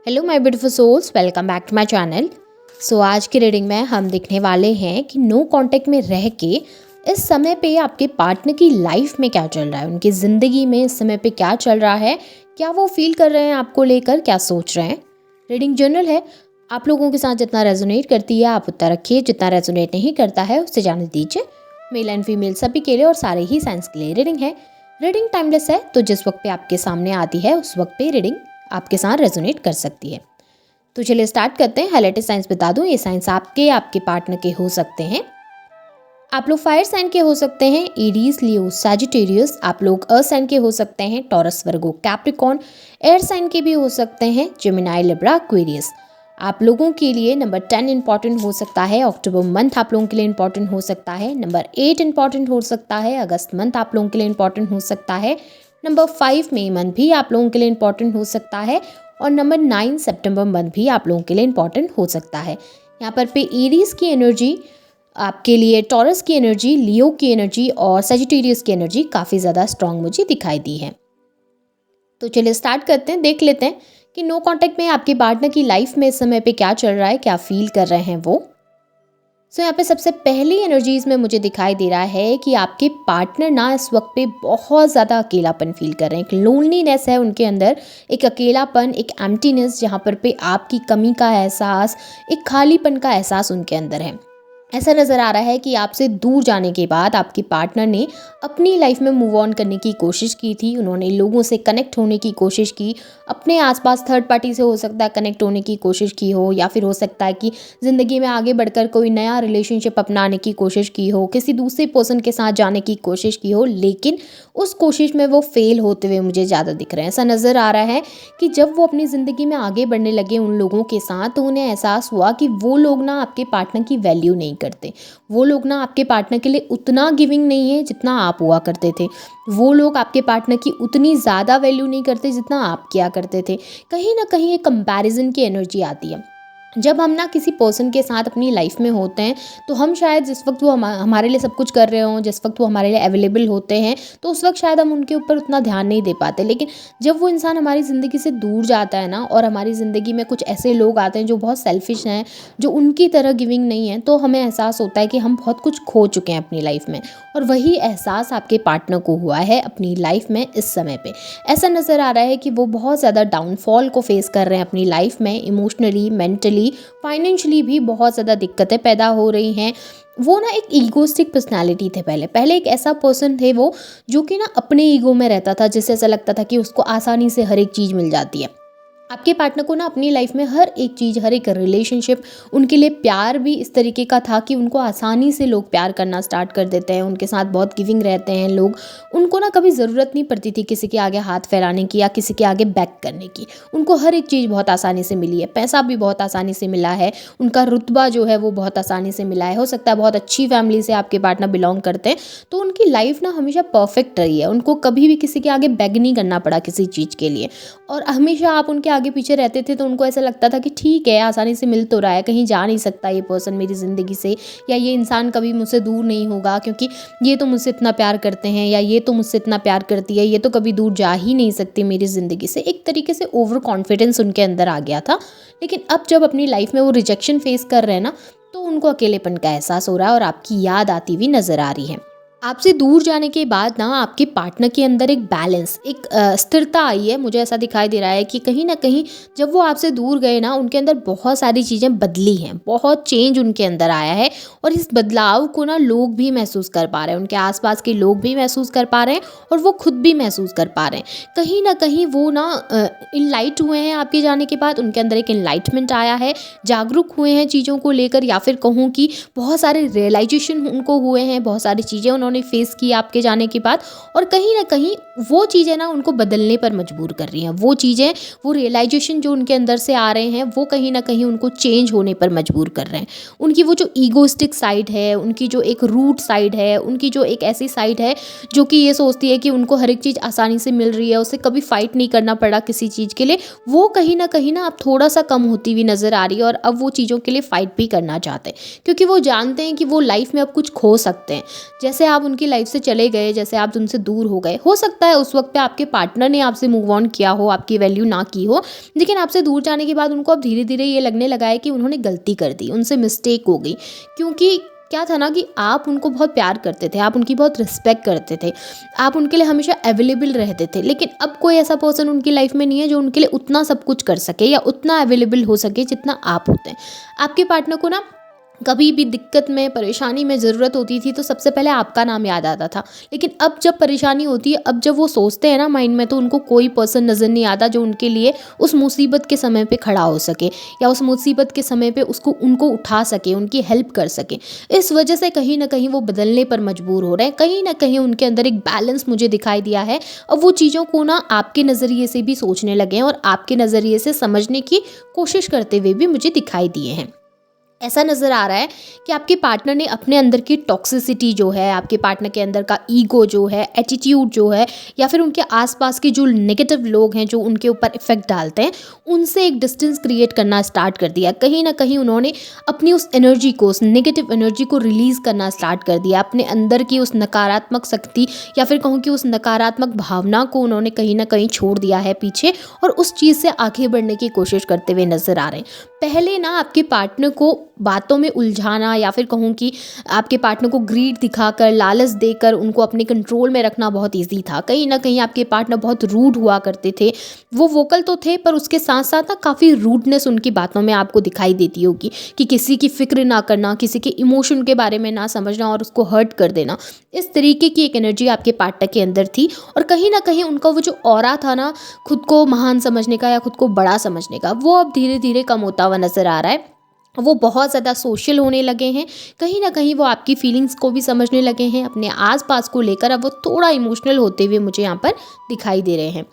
Hello my beautiful souls, welcome back to my channel. आज की reading में हम देखने वाले हैं कि नो कांटेक्ट में रह के इस समय पे आपके पार्टनर की लाइफ में क्या चल रहा है, उनकी ज़िंदगी में इस समय पे क्या चल रहा है, क्या वो फील कर रहे हैं आपको लेकर, क्या सोच रहे हैं। रीडिंग जनरल है, आप लोगों के साथ जितना रेजोनेट करती है आप उतना रखिए, जितना रेजोनेट नहीं करता है उससे जाने दीजिए। मेल एंड फीमेल सभी के लिए और सारे ही साइंस के लिए रीडिंग है। रीडिंग टाइमलेस है, तो जिस वक्त पे आपके सामने आती है उस वक्त पे रीडिंग आपके साथ रेजोनेट कर सकती है। तो चलिए स्टार्ट करते हैं। हाईलाइटेड साइंस बता दूं, ये साइंस आपके पार्टनर के हो सकते हैं। आप लोग फायर साइन के हो सकते हैं, एरीज, लियो, सैजिटेरियस। आप लोग अर्थ साइन के हो सकते हैं, टॉरस, वर्गो, कैप्रिकॉर्न। एयर साइन के भी हो सकते हैं, जेमिनाई, लिब्रा, एक्वेरियस। आप लोगों के लिए नंबर 10 इंपॉर्टेंट हो सकता है, अक्टूबर मंथ आप लोगों के लिए इंपॉर्टेंट हो सकता है। नंबर 8 इंपॉर्टेंट हो सकता है, अगस्त मंथ आप लोगों के लिए इंपॉर्टेंट हो सकता है। नंबर 5 मई मंथ भी आप लोगों के लिए इंपॉर्टेंट हो सकता है। और नंबर 9 सितंबर मंथ भी आप लोगों के लिए इंपॉर्टेंट हो सकता है। यहाँ पर एरीज की एनर्जी आपके लिए, टॉरस की एनर्जी, लियो की एनर्जी और सजिटेरियस की एनर्जी काफ़ी ज़्यादा स्ट्रांग मुझे दिखाई दी है। तो चलिए स्टार्ट करते हैं, देख लेते हैं कि नो कांटेक्ट में आपके पार्टनर की लाइफ में इस समय पे क्या चल रहा है, क्या फील कर रहे हैं वो। यहाँ पे सबसे पहली एनर्जीज में मुझे दिखाई दे रहा है कि आपके पार्टनर ना इस वक्त पे बहुत ज़्यादा अकेलापन फील कर रहे हैं। एक लोनलीनेस है उनके अंदर, एक अकेलापन, एक एम्प्टीनेस, जहाँ पर आपकी कमी का एहसास, एक खालीपन का एहसास उनके अंदर है। ऐसा नज़र आ रहा है कि आपसे दूर जाने के बाद आपके पार्टनर ने अपनी लाइफ में मूव ऑन करने की कोशिश की थी। उन्होंने लोगों से कनेक्ट होने की कोशिश की, अपने आसपास थर्ड पार्टी से हो सकता है कनेक्ट होने की कोशिश की हो, या फिर हो सकता है कि ज़िंदगी में आगे बढ़कर कोई नया रिलेशनशिप अपनाने की कोशिश की हो, किसी दूसरे पर्सन के साथ जाने की कोशिश की हो, लेकिन उस कोशिश में वो फेल होते हुए मुझे ज़्यादा दिख रहे हैं। ऐसा नज़र आ रहा है कि जब वो अपनी ज़िंदगी में आगे बढ़ने लगे उन लोगों के साथ, तो उन्हें एहसास हुआ कि वो लोग ना आपके पार्टनर की वैल्यू नहीं करते। वो लोग ना आपके पार्टनर के लिए उतना गिविंग नहीं है जितना आप हुआ करते थे। वो लोग आपके पार्टनर की उतनी ज़्यादा वैल्यू नहीं करते जितना आप किया करते थे। कहीं ना कहीं एक कंपैरिजन की एनर्जी आती है। जब हम ना किसी पर्सन के साथ अपनी लाइफ में होते हैं, तो हम शायद जिस वक्त वो हमारे लिए सब कुछ कर रहे हों, जिस वक्त वो हमारे लिए अवेलेबल होते हैं, तो उस वक्त शायद हम उनके ऊपर उतना ध्यान नहीं दे पाते। लेकिन जब वो इंसान हमारी ज़िंदगी से दूर जाता है ना, और हमारी ज़िंदगी में कुछ ऐसे लोग आते हैं जो बहुत सेल्फिश हैं, जो उनकी तरह गिविंग नहीं है, तो हमें एहसास होता है कि हम बहुत कुछ खो चुके हैं अपनी लाइफ में। और वही एहसास आपके पार्टनर को हुआ है अपनी लाइफ में इस समय पे। ऐसा नज़र आ रहा है कि वो बहुत ज़्यादा डाउनफॉल को फेस कर रहे हैं अपनी लाइफ में, इमोशनली, मेंटली, फाइनेंशियली भी बहुत ज़्यादा दिक्कतें पैदा हो रही हैं। वो ना एक ईगोस्टिक पर्सनालिटी थे, पहले एक ऐसा पर्सन थे वो, जो कि ना अपने ईगो में रहता था, जिससे ऐसा लगता था कि उसको आसानी से हर एक चीज़ मिल जाती है। आपके पार्टनर को ना अपनी लाइफ में हर एक चीज़, हर एक रिलेशनशिप, उनके लिए प्यार भी इस तरीके का था कि उनको आसानी से लोग प्यार करना स्टार्ट कर देते हैं, उनके साथ बहुत गिविंग रहते हैं लोग। उनको ना कभी ज़रूरत नहीं पड़ती थी किसी के आगे हाथ फैलाने की या किसी के आगे बैक करने की। उनको हर एक चीज़ बहुत आसानी से मिली है, पैसा भी बहुत आसानी से मिला है, उनका रुतबा जो है वो बहुत आसानी से मिला है। हो सकता है बहुत अच्छी फैमिली से आपके पार्टनर बिलोंग करते हैं, तो उनकी लाइफ ना हमेशा परफेक्ट रही है। उनको कभी भी किसी के आगे बैग नहीं करना पड़ा किसी चीज़ के लिए। और हमेशा आप उनके आगे पीछे रहते थे तो उनको ऐसा लगता था कि ठीक है, आसानी से मिल तो रहा है, कहीं जा नहीं सकता ये पर्सन मेरी ज़िंदगी से, या ये इंसान कभी मुझसे दूर नहीं होगा, क्योंकि ये तो मुझसे इतना प्यार करते हैं, या ये तो मुझसे इतना प्यार करती है, ये तो कभी दूर जा ही नहीं सकती मेरी ज़िंदगी से। एक तरीके से ओवर कॉन्फिडेंस उनके अंदर आ गया था। लेकिन अब जब अपनी लाइफ में वो रिजेक्शन फेस कर रहे हैं ना, तो उनको अकेलेपन का एहसास हो रहा है और आपकी याद आती हुई नज़र आ रही है। आपसे दूर जाने के बाद ना आपके पार्टनर के अंदर एक बैलेंस, एक स्थिरता आई है। मुझे ऐसा दिखाई दे रहा है कि कहीं ना कहीं जब वो आपसे दूर गए ना, उनके अंदर बहुत सारी चीज़ें बदली हैं, बहुत चेंज उनके अंदर आया है। और इस बदलाव को ना लोग भी महसूस कर पा रहे हैं, उनके आसपास के लोग भी महसूस कर पा रहे हैं, और वो खुद भी महसूस कर पा रहे हैं। कहीं ना कहीं वो ना इनलाइट हुए हैं आपके जाने के बाद, उनके अंदर एक इनलाइटमेंट आया है, जागरूक हुए हैं चीज़ों को लेकर, या फिर कहूँ कि बहुत सारे रियलाइजेशन उनको हुए हैं, बहुत सारी चीज़ें उन्होंने फेस की आपके जाने के बाद। और कहीं ना कहीं वो चीज़ें ना उनको बदलने पर मजबूर कर रही हैं। वो चीज़ें, वो रियलाइजेशन जो उनके अंदर से आ रहे हैं, वो कहीं ना कहीं उनको चेंज होने पर मजबूर कर रहे हैं। उनकी वो जो ईगोस्टिक साइड है, उनकी जो एक रूट साइड है, उनकी जो एक ऐसी साइड है जो कि ये सोचती है कि उनको हर एक चीज़ आसानी से मिल रही है, उसे कभी फाइट नहीं करना पड़ा किसी चीज़ के लिए, वो कहीं ना अब थोड़ा सा कम होती हुई नज़र आ रही है। और अब वो चीज़ों के लिए फ़ाइट भी करना चाहते हैं, क्योंकि वो जानते हैं कि वो लाइफ में अब कुछ खो सकते हैं। जैसे आप आप उनकी लाइफ से चले गए, जैसे आप उनसे दूर हो गए, हो सकता है उस वक्त पे आपके पार्टनर ने आपसे मूव ऑन किया हो, आपकी वैल्यू ना की हो, लेकिन आपसे दूर जाने के बाद उनको अब धीरे धीरे ये लगने लगा है कि उन्होंने गलती कर दी, उनसे मिस्टेक हो गई। क्योंकि क्या था ना कि आप उनको बहुत प्यार करते थे, आप उनकी बहुत रिस्पेक्ट करते थे, आप उनके लिए हमेशा अवेलेबल रहते थे, लेकिन अब कोई ऐसा पर्सन उनकी लाइफ में नहीं है जो उनके लिए उतना सब कुछ कर सके या उतना अवेलेबल हो सके जितना आप होते हैं। आपके पार्टनर को ना कभी भी दिक्कत में, परेशानी में ज़रूरत होती थी तो सबसे पहले आपका नाम याद आता था, लेकिन अब जब परेशानी होती है, अब जब वो सोचते हैं ना माइंड में, तो उनको कोई पर्सन नज़र नहीं आता जो उनके लिए उस मुसीबत के समय पे खड़ा हो सके या उस मुसीबत के समय पे उनको उठा सके, उनकी हेल्प कर सके। इस वजह से कहीं ना कहीं वो बदलने पर मजबूर हो रहे हैं, कहीं ना कहीं उनके अंदर एक बैलेंस मुझे दिखाई दिया है। अब वो चीज़ों को ना आपके नज़रिए से भी सोचने लगे हैं और आपके नज़रिए से समझने की कोशिश करते हुए भी मुझे दिखाई दिए हैं। ऐसा नज़र आ रहा है कि आपके पार्टनर ने अपने अंदर की टॉक्सिसिटी जो है, आपके पार्टनर के अंदर का ईगो जो है, एटीट्यूड जो है, या फिर उनके आसपास के जो नेगेटिव लोग हैं जो उनके ऊपर इफेक्ट डालते हैं, उनसे एक डिस्टेंस क्रिएट करना स्टार्ट कर दिया। कहीं ना कहीं उन्होंने अपनी उस एनर्जी को, उस नेगेटिव एनर्जी को रिलीज़ करना स्टार्ट कर दिया। अपने अंदर की उस नकारात्मक शक्ति या फिर कहूँ कि उस नकारात्मक भावना को उन्होंने कहीं ना कहीं छोड़ दिया है पीछे, और उस चीज़ से आगे बढ़ने की कोशिश करते हुए नजर आ रहे हैं। पहले ना आपके पार्टनर को बातों में उलझाना या फिर कहूँ कि आपके पार्टनर को ग्रीड दिखाकर, लालच देकर उनको अपने कंट्रोल में रखना बहुत इजी था। कहीं ना कहीं आपके पार्टनर बहुत रूड हुआ करते थे। वो वोकल तो थे पर उसके साथ साथ ना काफ़ी रूडनेस उनकी बातों में आपको दिखाई देती होगी कि किसी की फिक्र ना करना, किसी के इमोशन के बारे में ना समझना और उसको हर्ट कर देना। इस तरीके की एक एनर्जी आपके पार्टनर के अंदर थी, और कहीं ना कहीं उनका वो जो ऑरा था ना, खुद को महान समझने का या खुद को बड़ा समझने का, वो अब धीरे धीरे कम होता हुआ नजर आ रहा है। वो बहुत ज़्यादा सोशल होने लगे हैं, कहीं ना कहीं वो आपकी फीलिंग्स को भी समझने लगे हैं अपने आसपास को लेकर। अब वो थोड़ा इमोशनल होते हुए मुझे यहाँ पर दिखाई दे रहे हैं।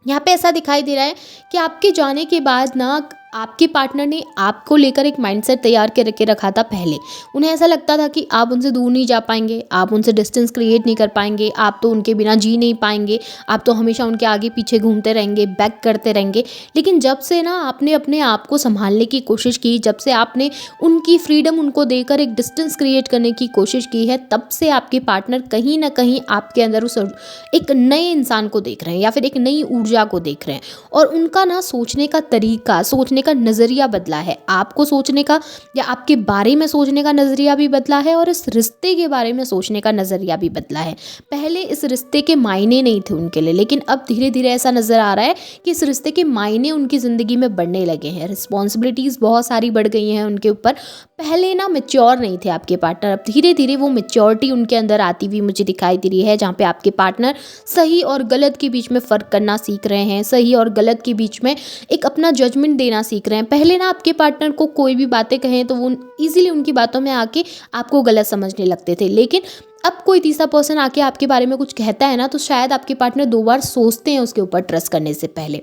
यहाँ पे ऐसा दिखाई दे रहा है कि आपके जाने के बाद ना आपके पार्टनर ने आपको लेकर एक माइंडसेट तैयार करके रखा था। पहले उन्हें ऐसा लगता था कि आप उनसे दूर नहीं जा पाएंगे, आप उनसे डिस्टेंस क्रिएट नहीं कर पाएंगे, आप तो उनके बिना जी नहीं पाएंगे, आप तो हमेशा उनके आगे पीछे घूमते रहेंगे, बैक करते रहेंगे। लेकिन जब से ना आपने अपने आप को संभालने की कोशिश की, जब से आपने उनकी फ्रीडम उनको देकर एक डिस्टेंस क्रिएट करने की कोशिश की है, तब से आपके पार्टनर कहीं ना कहीं आपके अंदर उस एक नए इंसान को देख रहे हैं या फिर एक नई ऊर्जा को देख रहे हैं। और उनका ना सोचने का तरीका, सोचने का नज़रिया बदला है। आपको सोचने का या आपके बारे में सोचने का नज़रिया भी बदला है, और इस रिश्ते के बारे में सोचने का नज़रिया भी बदला है। पहले इस रिश्ते के मायने नहीं थे उनके लिए, लेकिन अब धीरे धीरे ऐसा नज़र आ रहा है कि इस रिश्ते के मायने उनकी ज़िंदगी में बढ़ने लगे हैं। रिस्पॉन्सिबिलिटीज़ बहुत सारी बढ़ गई हैं उनके ऊपर। पहले ना मैच्योर नहीं थे आपके पार्टनर, अब धीरे धीरे वो मैच्योरिटी उनके अंदर आती हुई मुझे दिखाई दे रही है, जहाँ पे आपके पार्टनर सही और गलत के बीच में फ़र्क करना सीख रहे हैं, सही और गलत के बीच में एक अपना जजमेंट देना सीख रहे हैं। पहले ना आपके पार्टनर को कोई भी बातें कहें तो वो ईजिली उनकी बातों में आके आपको गलत समझने लगते थे, लेकिन अब कोई तीसरा पर्सन आके आपके बारे में कुछ कहता है ना, तो शायद आपके पार्टनर 2 बार सोचते हैं उसके ऊपर ट्रस्ट करने से पहले।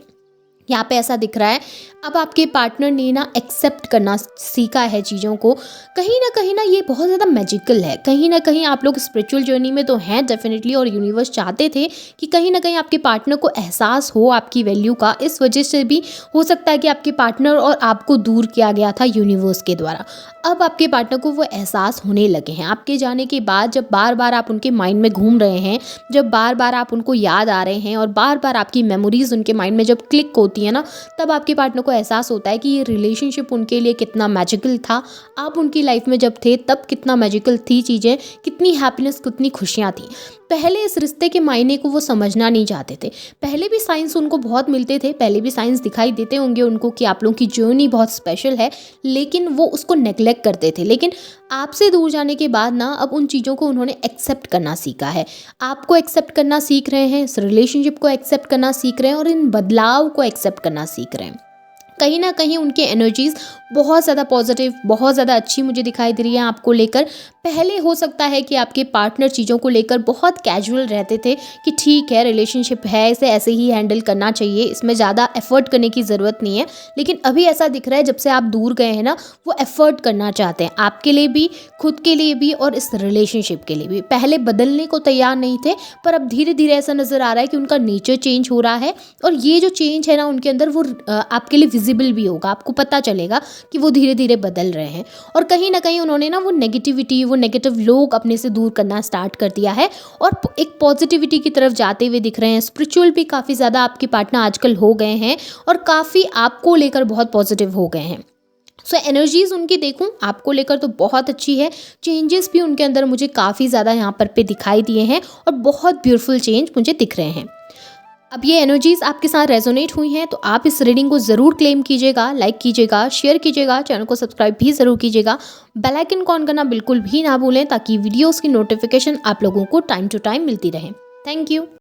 यहाँ पे ऐसा दिख रहा है अब आपके पार्टनर ने ना एक्सेप्ट करना सीखा है चीज़ों को। कहीं ना ये बहुत ज़्यादा मैजिकल है। कहीं ना कहीं आप लोग स्पिरिचुअल जर्नी में तो हैं डेफिनेटली, और यूनिवर्स चाहते थे कि कहीं ना कहीं आपके पार्टनर को एहसास हो आपकी वैल्यू का। इस वजह से भी हो सकता है कि आपके पार्टनर और आपको दूर किया गया था यूनिवर्स के द्वारा। अब आपके पार्टनर को वो एहसास होने लगे हैं आपके जाने के बाद। जब बार बार आप उनके माइंड में घूम रहे हैं, जब बार बार आप उनको याद आ रहे हैं और बार बार आपकी मेमोरीज उनके माइंड में जब क्लिक होती है ना, तब आपके पार्टनर को एहसास होता है कि ये रिलेशनशिप उनके लिए कितना मैजिकल था। आप उनकी लाइफ में जब थे तब कितना मैजिकल थी चीज़ें, कितनी हैप्पीनेस, कितनी खुशियाँ थी। पहले इस रिश्ते के मायने को वो समझना नहीं चाहते थे। पहले भी साइंस उनको बहुत मिलते थे, पहले भी साइंस दिखाई देते होंगे उनको कि आप लोगों की जर्नी बहुत स्पेशल है, लेकिन वो उसको नेग्लेक्ट करते थे। लेकिन आपसे दूर जाने के बाद ना अब उन चीज़ों को उन्होंने एक्सेप्ट करना सीखा है। आपको एक्सेप्ट करना सीख रहे हैं, इस रिलेशनशिप को एक्सेप्ट करना सीख रहे हैं, और इन बदलाव को एक्सेप्ट करना सीख रहे हैं। कहीं ना कहीं उनके एनर्जीज़ बहुत ज़्यादा पॉजिटिव, बहुत ज़्यादा अच्छी मुझे दिखाई दे रही है आपको लेकर। पहले हो सकता है कि आपके पार्टनर चीज़ों को लेकर बहुत कैजुअल रहते थे कि ठीक है रिलेशनशिप है, इसे ऐसे ही हैंडल करना चाहिए, इसमें ज़्यादा एफर्ट करने की ज़रूरत नहीं है। लेकिन अभी ऐसा दिख रहा है जब से आप दूर गए हैं ना, वो एफर्ट करना चाहते हैं आपके लिए भी, खुद के लिए भी और इस रिलेशनशिप के लिए भी। पहले बदलने को तैयार नहीं थे, पर अब धीरे धीरे ऐसा नज़र आ रहा है कि उनका नेचर चेंज हो रहा है, और ये जो चेंज है ना उनके अंदर वो आपके लिए विजिबल भी होगा। आपको पता चलेगा कि वो धीरे धीरे बदल रहे हैं, और कहीं ना कहीं उन्होंने ना वो नेगेटिविटी, वो नेगेटिव लोग अपने से दूर करना स्टार्ट कर दिया है और एक पॉजिटिविटी की तरफ जाते हुए दिख रहे हैं। स्पिरिचुअल भी काफ़ी ज़्यादा आपके पार्टनर आजकल हो गए हैं और काफ़ी आपको लेकर बहुत पॉजिटिव हो गए हैं। सो एनर्जीज़ उनकी देखूं आपको लेकर तो बहुत अच्छी है। चेंजेस भी उनके अंदर मुझे काफ़ी ज़्यादा यहाँ पर पे दिखाई दिए हैं और बहुत ब्यूटीफुल चेंज मुझे दिख रहे हैं। अब ये एनर्जीज़ आपके साथ रेजोनेट हुई हैं तो आप इस रीडिंग को ज़रूर क्लेम कीजिएगा, लाइक कीजिएगा, शेयर कीजिएगा, चैनल को सब्सक्राइब भी ज़रूर कीजिएगा। बेल आइकन को ऑन करना बिल्कुल भी ना भूलें ताकि वीडियोज़ की नोटिफिकेशन आप लोगों को टाइम टू टाइम मिलती रहे। Thank you.